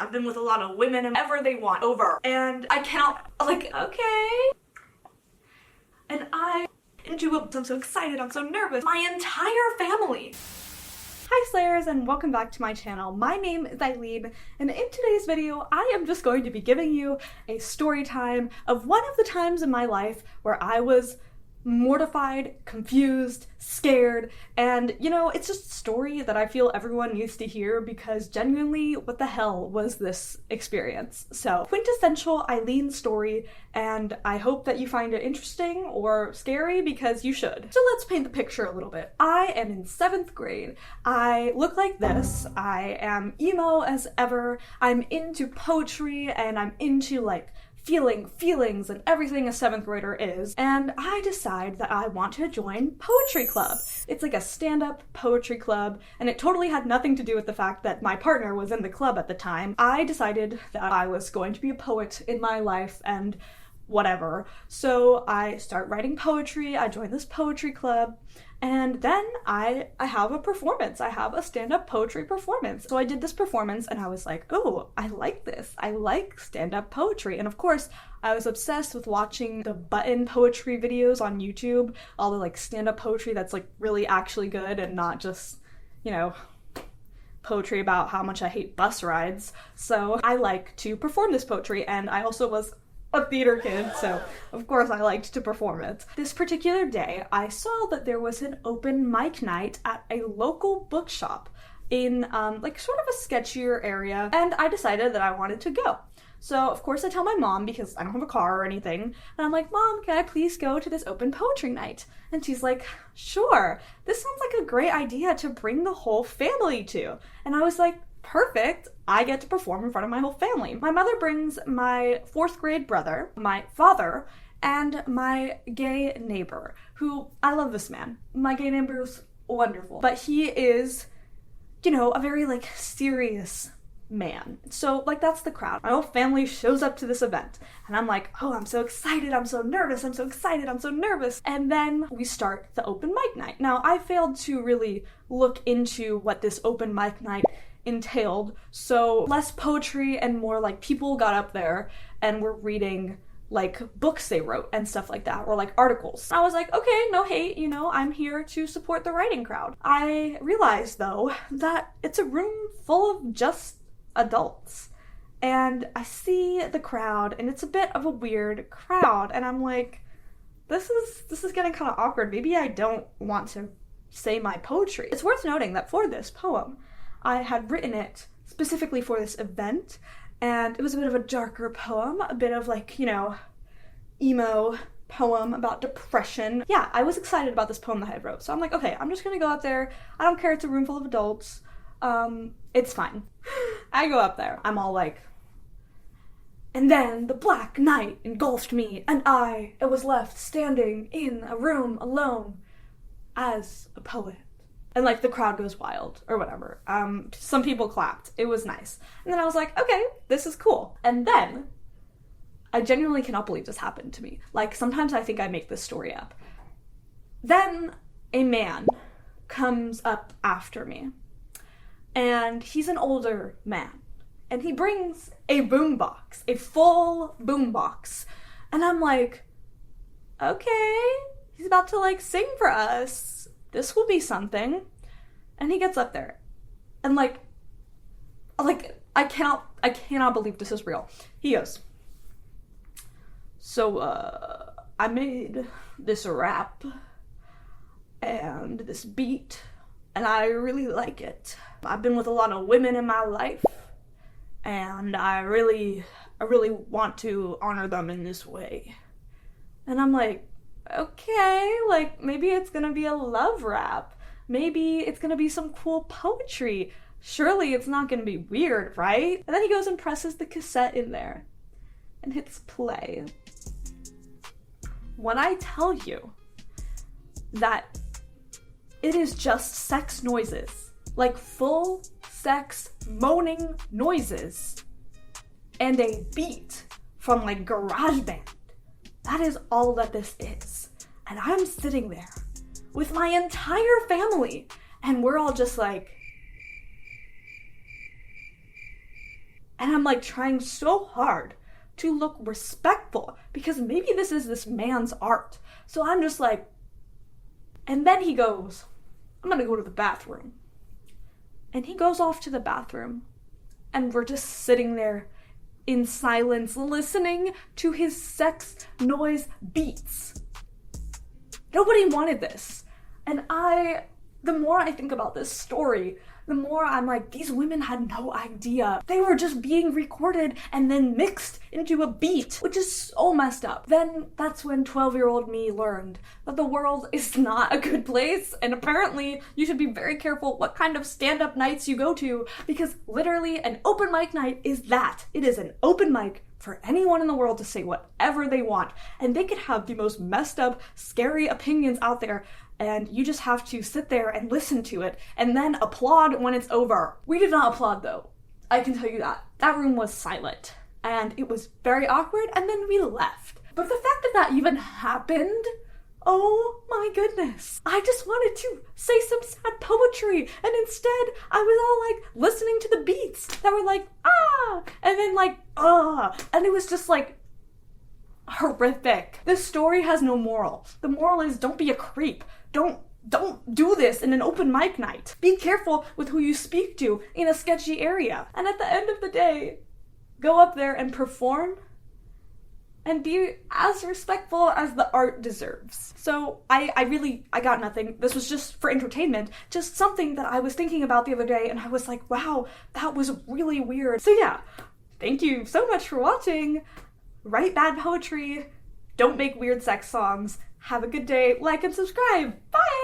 I've been with a lot of women and whatever they want over. And I can't, like, okay. And I'm so excited, I'm so nervous. My entire family. Hi Slayers, and welcome back to my channel. My name is Eileen, and in today's video, I am just going to be giving you a story time of one of the times in my life where I was mortified, confused, scared, and you know, it's just a story that I feel everyone needs to hear because genuinely, what the hell was this experience? So, quintessential Eileen story, and I hope that you find it interesting or scary because you should. So let's paint the picture a little bit. I am in 7th grade. I look like this. I am emo as ever. I'm into poetry and I'm into like feeling feelings and everything a 7th grader is, and I decide that I want to join poetry club. It's like a stand-up poetry club, and it totally had nothing to do with the fact that my partner was in the club at the time. I decided that I was going to be a poet in my life and whatever. So I start writing poetry, I join this poetry club, and then I have a performance. I have a stand-up poetry performance. So I did this performance and I was like, oh, I like this. I like stand-up poetry. And of course, I was obsessed with watching the button poetry videos on YouTube, all the like stand-up poetry that's like really actually good and not just, you know, poetry about how much I hate bus rides. So I like to perform this poetry, and I also was a theater kid, so of course I liked to perform it. This particular day, I saw that there was an open mic night at a local bookshop in like sort of a sketchier area, and I decided that I wanted to go. So of course I tell my mom because I don't have a car or anything, and I'm like, Mom, can I please go to this open poetry night? And she's like, sure, this sounds like a great idea to bring the whole family to. And I was like, perfect, I get to perform in front of my whole family. My mother brings my 4th grade brother, my father, and my gay neighbor, who, I love this man. My gay neighbor is wonderful, but he is, you know, a very like serious man. So like that's the crowd. My whole family shows up to this event and I'm like, oh, I'm so excited, I'm so nervous, I'm so excited, I'm so nervous. And then we start the open mic night. Now I failed to really look into what this open mic night entailed, so less poetry and more like people got up there and were reading like books they wrote and stuff like that, or like articles. I was like, okay, no hate, you know, I'm here to support the writing crowd. I realized though that it's a room full of just adults, and I see the crowd and it's a bit of a weird crowd, and I'm like, this is getting kind of awkward. Maybe I don't want to say my poetry. It's worth noting that for this poem, I had written it specifically for this event, and it was a bit of a darker poem, a bit of like, you know, emo poem about depression. Yeah, I was excited about this poem that I had wrote, so I'm like, okay, I'm just gonna go out there. I don't care, it's a room full of adults. It's fine. I go up there, I'm all like, and then the black night engulfed me, and I was left standing in a room alone as a poet. And like the crowd goes wild or whatever. Some people clapped. It was nice. And then I was like, okay, this is cool. And then I genuinely cannot believe this happened to me. Like sometimes I think I make this story up. Then a man comes up after me, and he's an older man, and he brings a boombox, a full boombox. And I'm like, okay, he's about to like sing for us. This will be something. And he gets up there and like I cannot believe this is real. He goes, so I made this rap and this beat and I really like it. I've been with a lot of women in my life and I really want to honor them in this way. And I'm like, okay, like maybe it's gonna be a love rap. Maybe it's gonna be some cool poetry. Surely it's not gonna be weird, right? And then he goes and presses the cassette in there and hits play. When I tell you that it is just sex noises, like full sex moaning noises, and a beat from like GarageBand, that is all that this is. And I'm sitting there with my entire family, and we're all just like, And I'm like trying so hard to look respectful because maybe this is this man's art. So I'm just like, and then he goes, I'm gonna go to the bathroom. And he goes off to the bathroom. And we're just sitting there in silence, listening to his sex noise beats. Nobody wanted this. And the more I think about this story, the more I'm like, these women had no idea. They were just being recorded and then mixed into a beat, which is so messed up. Then that's when 12-year-old me learned that the world is not a good place, and apparently you should be very careful what kind of stand-up nights you go to, because literally an open mic night is that. It is an open mic for anyone in the world to say whatever they want, and they could have the most messed up, scary opinions out there, and you just have to sit there and listen to it, and then applaud when it's over. We did not applaud, though. I can tell you that. That room was silent, and it was very awkward, and then we left. But the fact that that even happened, oh my goodness. I just wanted to say some sad poetry, and instead I was all like listening to the beats that were like, ah, and then like, ah, and it was just like horrific. This story has no moral. The moral is don't be a creep. Don't do this in an open mic night. Be careful with who you speak to in a sketchy area. And at the end of the day, go up there and perform and be as respectful as the art deserves. So I got nothing. This was just for entertainment, just something that I was thinking about the other day, and I was like, wow, that was really weird. So yeah, thank you so much for watching. Write bad poetry. Don't make weird sex songs. Have a good day. Like and subscribe. Bye!